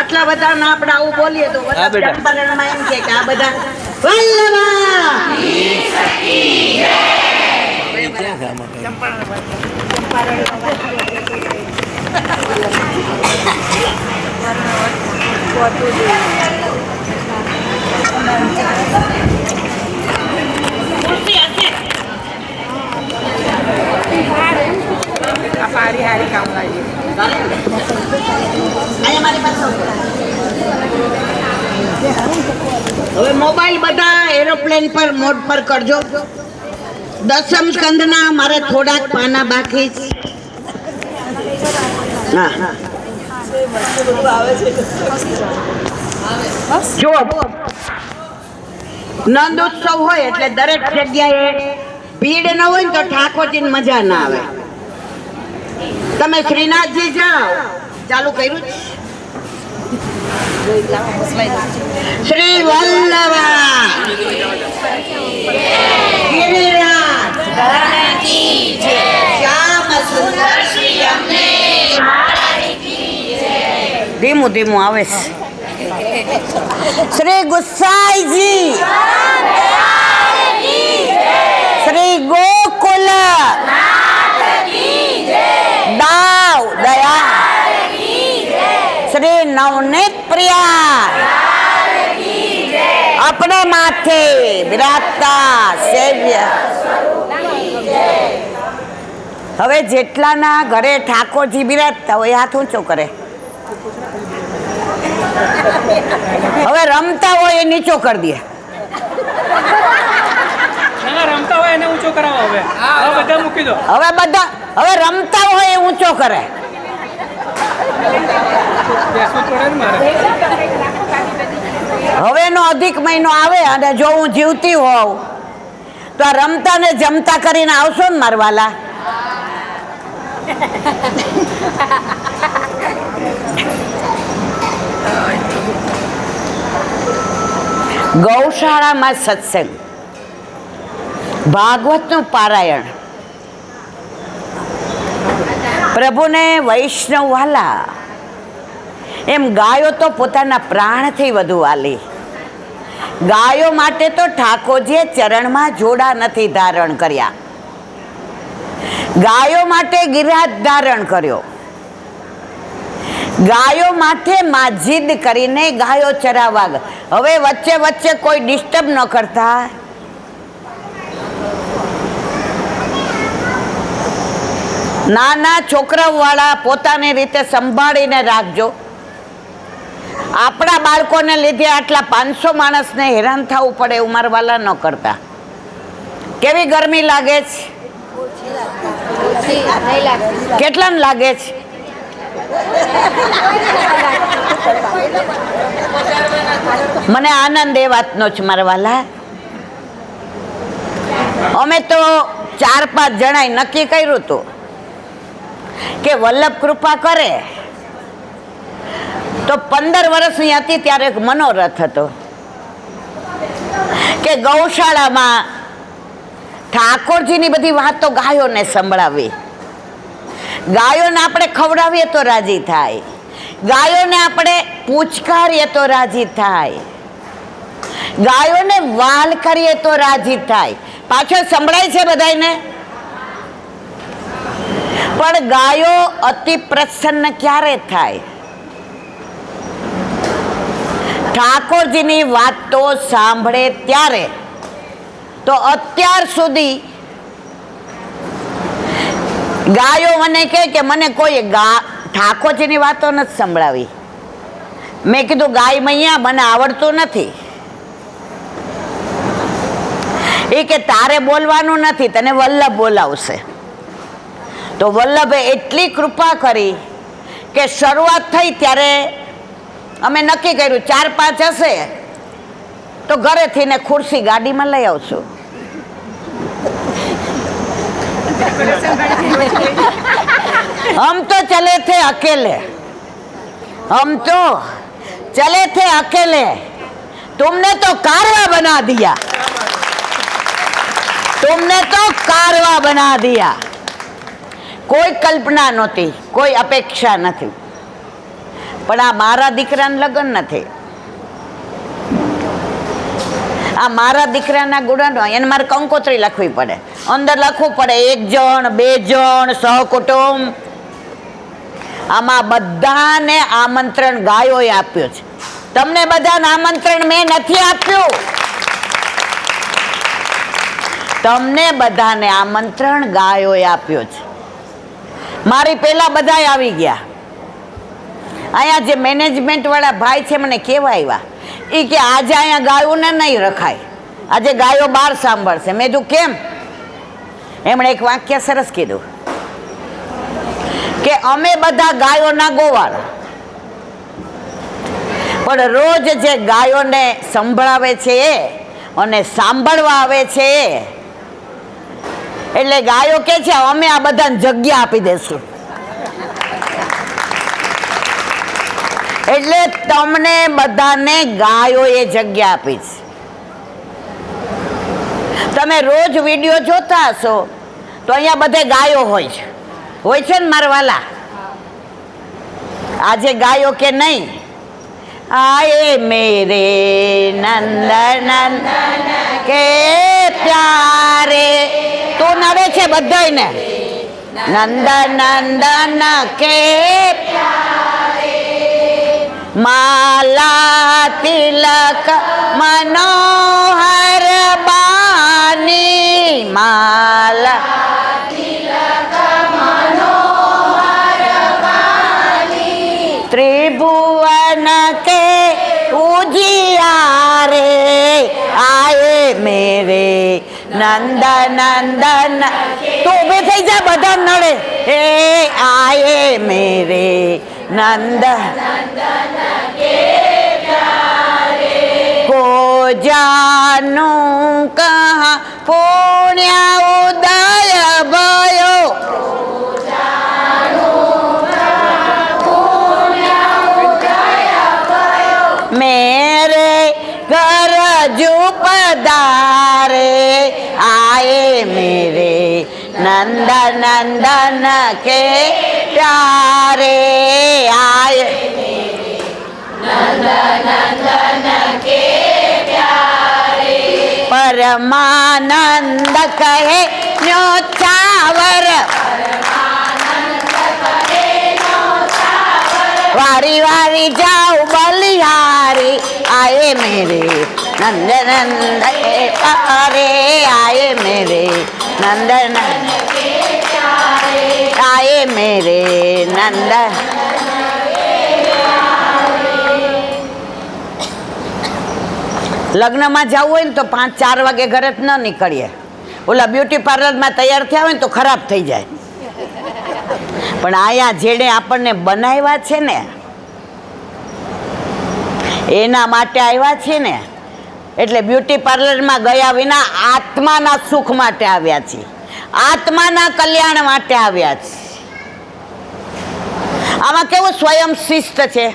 આટલા બધા ના આપણે આવું બોલીએ તો ચંપારણમાં એમ કે આ બધા વલ્લભા હારી હારી કામ લાગી હવે મોબાઈલ બધા એરોપ્લેન પર મોડ પર કરજો. દસમ સ્કંદના મારે થોડાક પાના બાકી છે. જો નંદ ઉત્સવ હોય એટલે દરેક જગ્યાએ ભીડ ન હોય ને તો ઠાકોરજીને મજા ના આવે. તમે શ્રીનાથજી જાઓ, ચાલુ કર્યું શ્રી વલ્લભા ગિરિરાજ શ્યામ સુંદર શ્રી અમને ધીમું ધીમું આવે છે. શ્રી ગુસાઈજી શ્રી ગોકુલ દાવ દયા શ્રી નવનીત પ્રિયા अपने माथे બિરાજતા સેવ્ય. હવે જેટલાના ઘરે ઠાકોરજી બિરાજતા હોય હાથ ઊંચો કરે. હવે રમતા હોય એ નીચો કરી દે. રમતા હોય એને ઊંચો કરાવો. હવે બધા મૂકી દો. હવે રમતા હોય એ ઊંચો કરે. હવેનો અધિક મહિનો આવે અને જો હું જીવતી હોઉં તો આ રમતા ને જમતા કરીને આવશો ને મારવાલા. ગૌશાળામાં સત્સંગ, ભાગવતનું પારાયણ, પ્રભુને વૈષ્ણવ વાલા એમ ગાયો તો પોતાના પ્રાણથી વધુ વાલી. ગાયો માટે તો ઠાકોરજીએ ચરણમાં જોડા નથી ધારણ કર્યા. ગાયો માટે ગિરરાજ ધારણ કર્યો. ગાયો માટે માજીદ કરીને ગાયો ચરાવવા. હવે વચ્ચે વચ્ચે કોઈ ડિસ્ટર્બ ન કરતા. નાના છોકરાવાળા પોતાની રીતે સંભાળીને રાખજો. આપણા બાળકોને લીધે આટલા 500 માણસને હેરાન થવું પડે એવું મારા વાલા ન કરતા. કેવી ગરમી લાગે છે? કેટલાને લાગે છે? મને આનંદ એ વાતનો છે મારા વાલા. અમે તો 4-5 જણાએ નક્કી કર્યું હતું કે વલ્લભ કૃપા કરે તો 15 વર્ષની હતી ત્યારે એક મનોરથ હતો કે ગૌશાળામાં ઠાકોરજીની બધી વાતો ગાયોને સંભળાવી. ગાયોને આપણે ખવડાવીએ તો રાજી થાય. ગાયોને આપણે પૂછકારીએ તો રાજી થાય. ગાયોને વાલ કરીએ તો રાજી થાય. પાછળ સંભળાય છે બધાને. પણ ગાયો અતિ પ્રસન્ન ક્યારે થાય? ઠાકોરજીની વાતો સાંભળે ત્યારે. તો અત્યાર સુધી ગાયો મને કહે કે મને કોઈ ઠાકોરજીની વાતો નથી સંભળાવી. મેં કીધું ગાય મૈયા મને આવડતું નથી. એ કે તારે બોલવાનું નથી, તને વલ્લભ બોલાવશે. તો વલ્લભે એટલી કૃપા કરી કે શરૂઆત થઈ ત્યારે અમે નક્કી કર્યું 4-5 હશે તો ઘરેથી ને ખુરશી ગાડીમાં લઈ આવશું. हम तो चले थे अकेले, हम तो चले थे अकेले, तुमने तो कारवा बना दिया, तुमने तो कारवा बना दिया. કોઈ કલ્પના નહોતી, કોઈ અપેક્ષા નથી. પણ આ મારા દીકરાના લગ્ન નથી, આ મારા દીકરાના ગુણનો, એને મારે કંકોત્રી લખવી પડે, અંદર લખવું પડે 1 જણ 2 જણ સહકુટુંબ. આમાં બધાને આમંત્રણ ગાયોએ આપ્યું છે. તમને બધાને આમંત્રણ મેં નથી આપ્યું. તમને બધાને આમંત્રણ ગાયોએ આપ્યું છે. મારી પહેલા બધા આવી ગયા. અહીંયા જે મેનેજમેન્ટ વાળા ભાઈ છે મને કેવા આવ્યા, એ કે આજે અહીંયા ગાયોને નહીં રખાય, આજે ગાયો બહાર સાંભળશે. મેં કીધું કેમ? એમણે એક વાક્ય સરસ કીધું કે અમે બધા ગાયોના ગોવાળ, પણ રોજ જે ગાયોને સંભળાવે છે અને સાંભળવા આવે છે, એટલે ગાયો કે છે અમે આ બધાને જગ્યા આપી દેશું. એટલે તમને બધાને ગાયોએ જગ્યા આપી છે. તમે રોજ વિડીયો જોતા હશો તો અહીંયા બધે ગાયો હોય છે ને મારા વાલા? આજે ગાયો કે નહીં, આયે મેરે નંદન કે પ્યારે, તો નડે છે બધાયને, નંદન કે માલા તિલક મનોહર બાની, માલા त्रिभुवन के उजियारे आए मेरे नंद नंदन. तो उभे થઈ જા, બધા નડે. એ આયે મેરે નંદ को जानू कहाँ पुण्य उदय भयो, मेरे घर जो पधारे आए मेरे नंद नंदन के प्यारे, आए परमानंद कहे न्योछावर, वारी वारी जाओ बलिहारी आए मेरे नंद नंद के प्यारे, आए मेरे नंद आए मेरे नंद. લગ્નમાં જવું હોય ને તો 5-4 વાગે ઘરે જ ન નીકળીએ. ઓલા બ્યુટી પાર્લરમાં તૈયાર થયા હોય ને તો ખરાબ થઈ જાય. પણ આયા જેણે આપણને બનાવ્યા છે ને એના માટે આવ્યા છે ને, એટલે બ્યુટી પાર્લરમાં ગયા વિના આત્માના સુખ માટે આવ્યા છે, આત્માના કલ્યાણ માટે આવ્યા છે. આમાં કેવું સ્વયં શિસ્ત છે.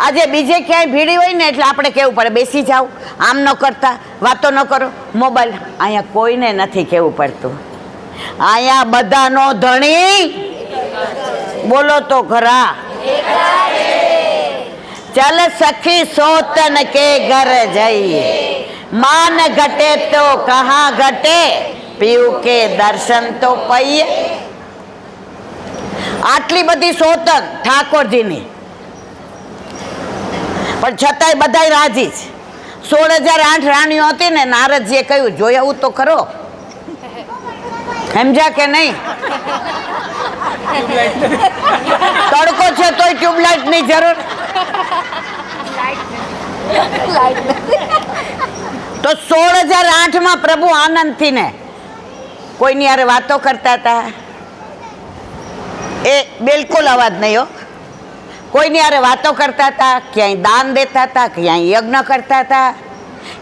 આજે બીજે ક્યાંય ભીડી હોય ને એટલે આપણે કેવું પડે બેસી જાઓ, આમ ન કરતા, વાતો ન કરો, મોબાઈલ. અહીંયા કોઈને નથી કહેવું પડતું. અહીંયા બધાનો ધણી બોલો તો ખરા. चल सखी सोतन के घर जाइए, मान घटे तो कहाँ घटे, पीयू के दर्शन तो पाइए. આટલી બધી સોતન ઠાકોરજીની, પણ છતાંય બધાય રાજી છે. 16,008 રાણીઓ હતી ને, નારદજીએ કહ્યું જોયું તો ખરો, સમજ્યા કે નહીં? તડકો છે તોય ટ્યુબલાઇટ ની જરૂર. તો 16,008 માં પ્રભુ આનંદથી ને કોઈની હારે વાતો કરતા હતા. એ બિલકુલ અવાજ નહીં હો. કોઈની હારે વાતો કરતા હતા, ક્યાંય દાન દેતા હતા, ક્યાંય યજ્ઞ કરતા હતા,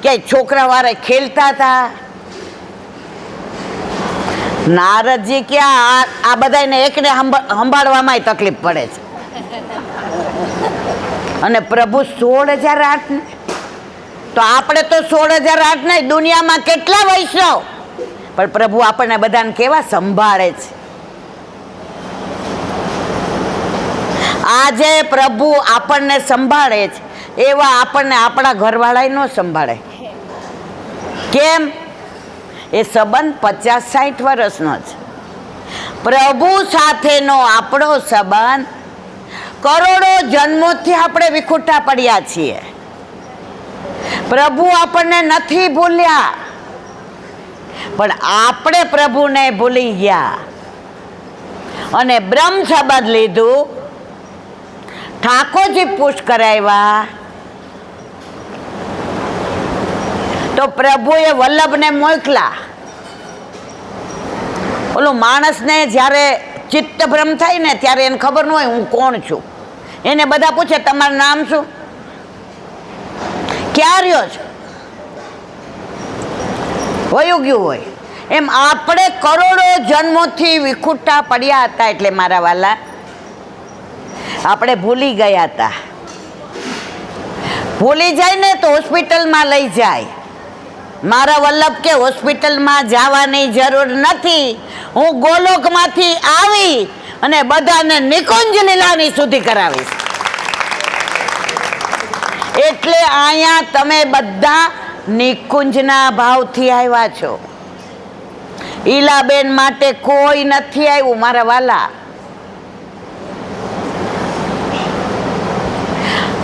ક્યાંય છોકરા વારે ખેલતા હતા. નારદજી ક્યાં આ બધાને એકને સંભાળવામાં તકલીફ પડે છે, અને પ્રભુ 16,008 ને, તો આપણે તો 16,008 નહીં, દુનિયામાં કેટલા વૈષ્ણવ, પણ પ્રભુ આપણને બધાને કેવા સંભાળે છે. આજે પ્રભુ આપણને સંભાળે છે એવા આપણને આપણા ઘરવાળાએ ન સંભાળે. કેમ? એ સંબંધ 50-60 વર્ષનો છે. પ્રભુ સાથેનો આપણો સંબંધ કરોડો જન્મોથી આપણે વિખૂટા પડ્યા છીએ. પ્રભુ આપણને નથી ભૂલ્યા, પણ આપણે પ્રભુને ભૂલી ગયા અને બ્રહ્મ સંબંધ લીધું. ઠાકોરજી પૂછ કરાવ્યા તો પ્રભુએ વલ્લભને મોકલા. ઓલું માણસને જ્યારે ચિત્ત ભ્રમ થાય ને ત્યારે એને ખબર ન હોય હું કોણ છું. એને બધા પૂછે તમારું નામ શું, ક્યાં રહ્યો છો, વયું ગયું હોય. એમ આપણે કરોડો જન્મોથી વિખૂટા પડ્યા હતા. એટલે મારા વાલા આપણે ભૂલી ગયા હતા. ભૂલી જાય ને તો હોસ્પિટલમાં લઈ જાય. મારા વલ્લભ કે હોસ્પિટલમાં જવાની જરૂર નથી, હું ગોલોકમાંથી આવી અને બધાને નિકુંજ લીલાની સુધી કરાવીશ. એટલે અહીંયા તમે બધા નિકુંજના ભાવથી આવ્યા છો. ઈલાબેન માટે કોઈ નથી આવ્યું મારા વાલા.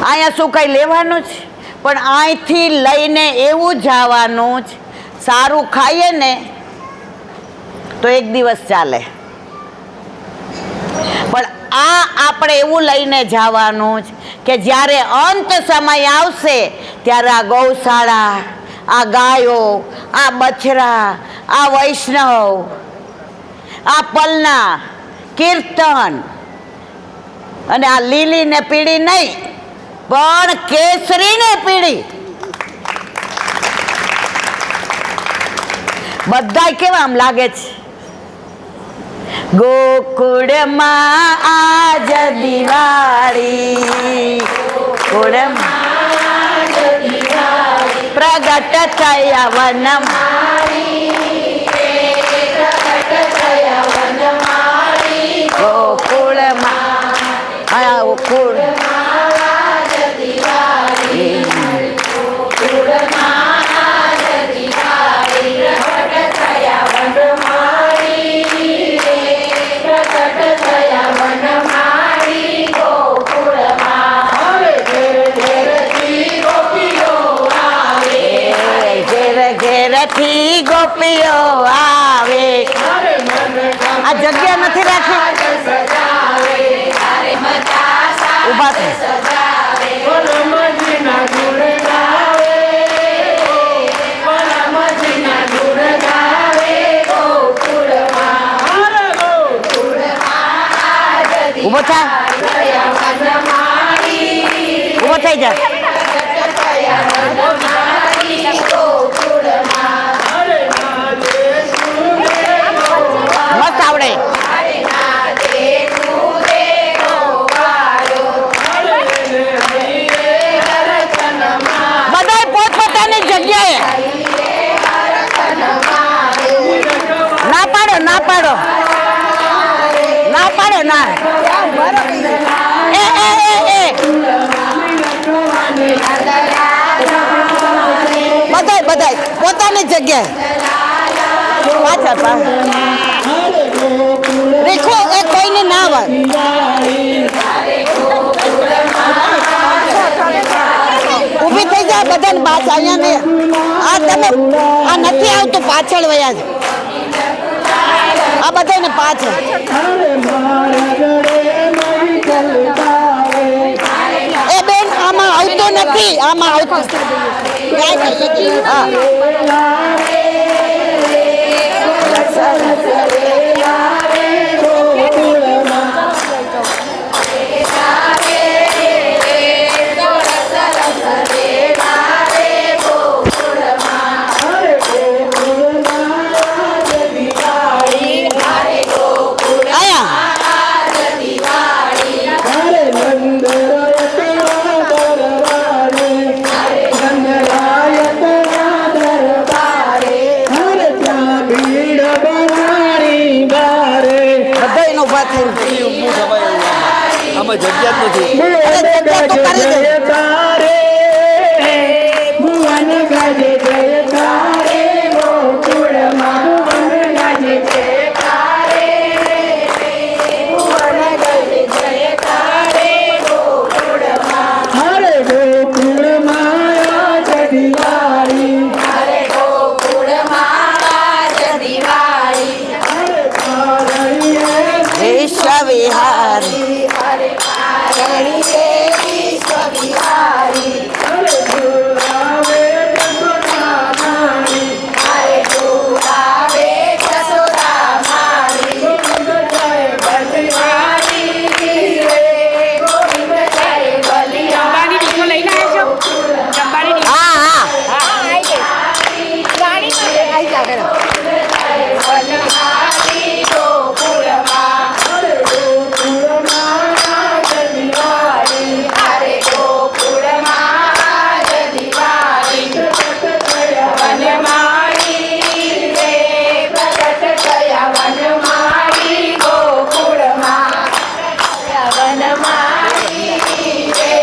અહીંયા શું કઈ લેવાનું છે? પણ અહીંથી લઈને એવું જવાનું જ. સારું ખાઈએ ને તો એક દિવસ ચાલે, પણ આ આપણે એવું લઈને જવાનું જ કે જ્યારે અંત સમય આવશે ત્યારે આ ગૌશાળા, આ ગાયો, આ બછરા, આ વૈષ્ણવ, આ પલના કીર્તન અને આ લીલી ને પીળી નહીં પણ કેસરી ને પીળી બધા કેવા આમ લાગે છે. ગોકુળમાં આજ દિવાળી, ગોકુળમાં પ્રગટ થયા વનમ, ગોકુળમાં ગોકુળ ઘેરથી ગોપીઓ આવે. આ જગ્યા નથી રાખી, ઉભા થઈ. ઉભો થા, ઉભો થઈ જા. મસ્ત આવડે. બધાય પોતપોતાની જગ્યાએ. ના પાડો, ના પાડો, ના પાડો, ના. બધાય પોતાની જગ્યાએ. પાછા રેખો એ કોઈને ના વાત. ઊભી થઈ જાય બધાને બાદ. અહીંયા ને આ તમે આ નથી આવતું, પાછળ વયા છે આ બધાને પાછળ. એ બેન આમાં આવતો નથી, આમાં આવતો. હા આમાં જગ્યા જ નથી. અરે જગ્યા તો કરી દે. ભુવન ગજે જય તારે ગોકુળમાં ભુવન ગજે જય તારે ભુવન ગજે જય તારે ગોકુળમાં હરે ગોકુળમાં આજ દિવાળી હરે ગોકુળમાં આજ દિવાળી વિશ્વ વિહારી હરે પારણીએ વિશ્વ વિહારી હરે દુરાવે જશોદા મારી બલિહારી રે ગોવિંદ જય બલિહારી ડીશો લઈને આવ્યા છો જમવાની ડીશો. હા હા બલિહારી ગોકુળમાં હરે ગોકુળમાં આજ દિવાળી હરે ગોકુળમાં આજ દિવાળી વનમાળી રે પ્રગટ થયા વનમાળી ગોકુળમાં વનમાળી રે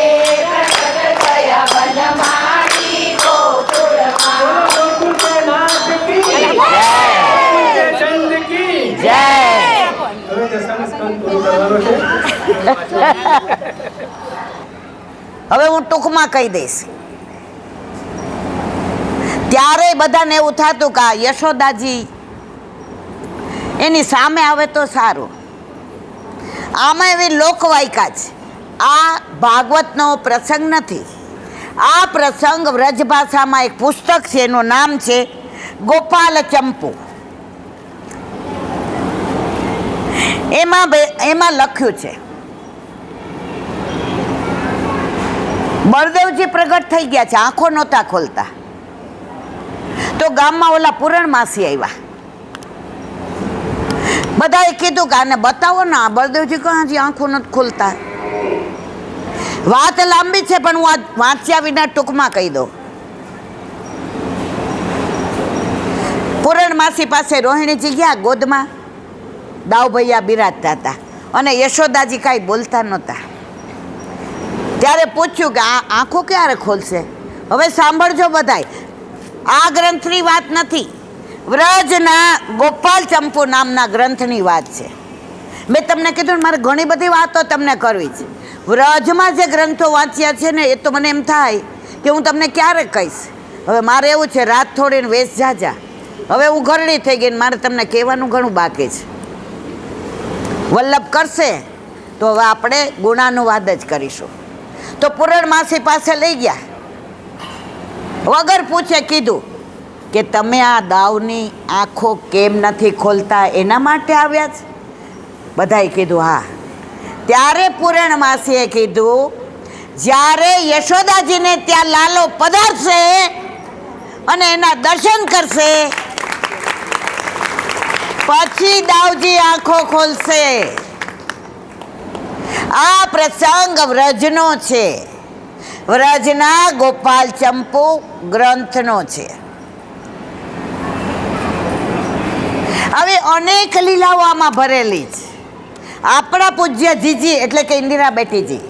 પ્રગટ થયા વનમાળી ગોકુળમાં ચંદ કી જય. હવે હું ટૂંકમાં કહી દઈશ. ત્યારે બધાને એવું થતું કે આ યશોદાજી એની સામે આવે તો સારું. આમાં એવી લોકવાયકા છે. આ ભાગવતનો પ્રસંગ નથી. આ પ્રસંગ વ્રજ ભાષામાં એક પુસ્તક છે, એનું નામ છે ગોપાલ ચંપુ. એમાં લખ્યું છે બળદેવજી પ્રગટ થઈ ગયા છે, આંખો નહોતા ખોલતા. તો ગામમાં ઓલા પૂરણ માસી આવ્યા. બધાએ કીધું કે આને બતાવો ને, આ બળદેવજી કહા હજી આંખો નથી ખોલતા. વાત લાંબી છે પણ હું આ વાંચ્યા વિના ટૂંકમાં કહી દઉં. પૂરણ માસી પાસે રોહિણીજી ગયા ગોદમાં. દાવભૈયા બિરાજતા હતા અને યશોદાજી કાંઈ બોલતા નહોતા. ત્યારે પૂછ્યું કે આ આંખો ક્યારે ખોલશે? હવે સાંભળજો બધાય, આ ગ્રંથની વાત નથી, વ્રજના ગોપાલ ચંપુ નામના ગ્રંથની વાત છે. મેં તમને કીધું ને, મારે ઘણી બધી વાતો તમને કરવી છે. વ્રજમાં જે ગ્રંથો વાંચ્યા છે ને, એ તો મને એમ થાય કે હું તમને ક્યારે કહીશ. હવે મારે એવું છે, રાત થોડીને વેશ જાજા. હવે હું ઘરડી થઈ ગઈ ને મારે તમને કહેવાનું ઘણું બાકી છે. વલ્લભ કરશે તો હવે આપણે ગુણાનુવાદ જ કરીશું. તો પૂરણ માસી પાસે લઈ ગયા, વગર પૂછે કીધું કે તમે આ દાવની આંખો કેમ નથી ખોલતા, એના માટે આવ્યા છે? બધાએ કીધું હા. ત્યારે પૂરણ માસીએ કીધું, જ્યારે યશોદાજીને ત્યાં લાલો પધારશે અને એના દર્શન કરશે પછી દાવજી આંખો ખોલશે. આ પ્રસંગ વ્રજનો છે, વ્રજના ગોપાલ ચંપુ ગ્રંથનો છે. હવે અનેક લીલાઓ આમાં ભરેલી છે. આપણા પૂજ્ય જીજી એટલે કે ઇન્દિરા બેટીજી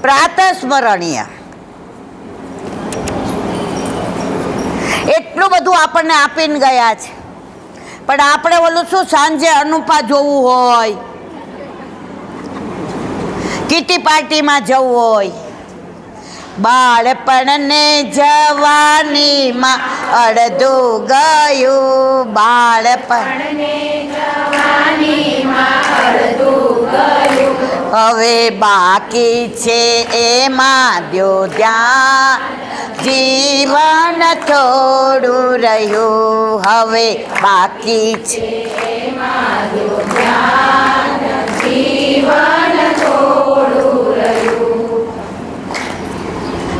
પ્રાતસ્મરણીય, એટલું બધું આપણને આપીને ગયા છે. પણ આપણે ઓલું શું, સાંજે અનુપા જોવું હોય, કીટી પાર્ટીમાં જવું હોય, બાળપણને જવાનીમાં અડધું ગયું, બાળપણને જવાનીમાં અડધું ગયું, હવે બાકી છે એમાં દ્યો ધ્યાન, જીવન થોડું રહ્યું, હવે બાકી છે એમાં દ્યો ધ્યાન, જીવન થોડું રહ્યું.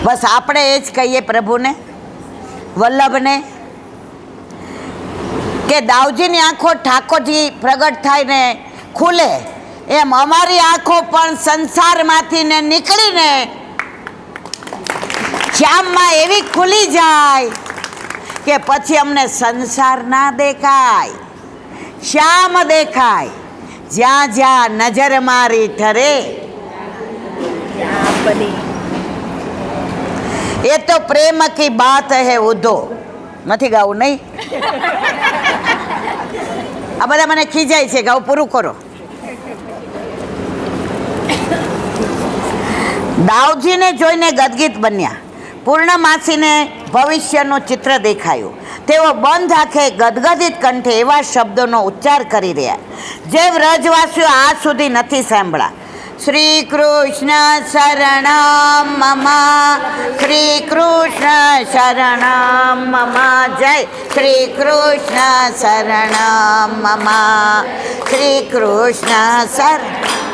બસ આપણે એ જ કહીએ પ્રભુને, વલ્લભને, કે દાવજીની આંખો ઠાકોરજી પ્રગટ થાય ને ખુલે, એમ અમારી આંખો પણ સંસારમાંથી ને નીકળીને શ્યામમાં એવી ખુલી જાય કે પછી અમને સંસાર ના દેખાય, શ્યામ દેખાય. જ્યાં જ્યાં નજર મારી ઠરે એ તો પ્રેમ કી બાત હે ઉધો નથી ગાવું નહીં. આ બધા મને ખીજાય છે, ગાવું પૂરું કરો. દાવજીને જોઈને ગદગદ બન્યા. પૂર્ણમાસીને ભવિષ્યનું ચિત્ર દેખાયું. તેઓ બંધ આંખે ગદગદિત કંઠે એવા શબ્દોનો ઉચ્ચાર કરી રહ્યા જે વ્રજવાસીઓ આજ સુધી નથી સાંભળ્યા. શ્રી કૃષ્ણ શરણમ મમ, શ્રી કૃષ્ણ શરણમ મમ, જય શ્રી કૃષ્ણ શરણમ મમ, શ્રી કૃષ્ણ શરણ.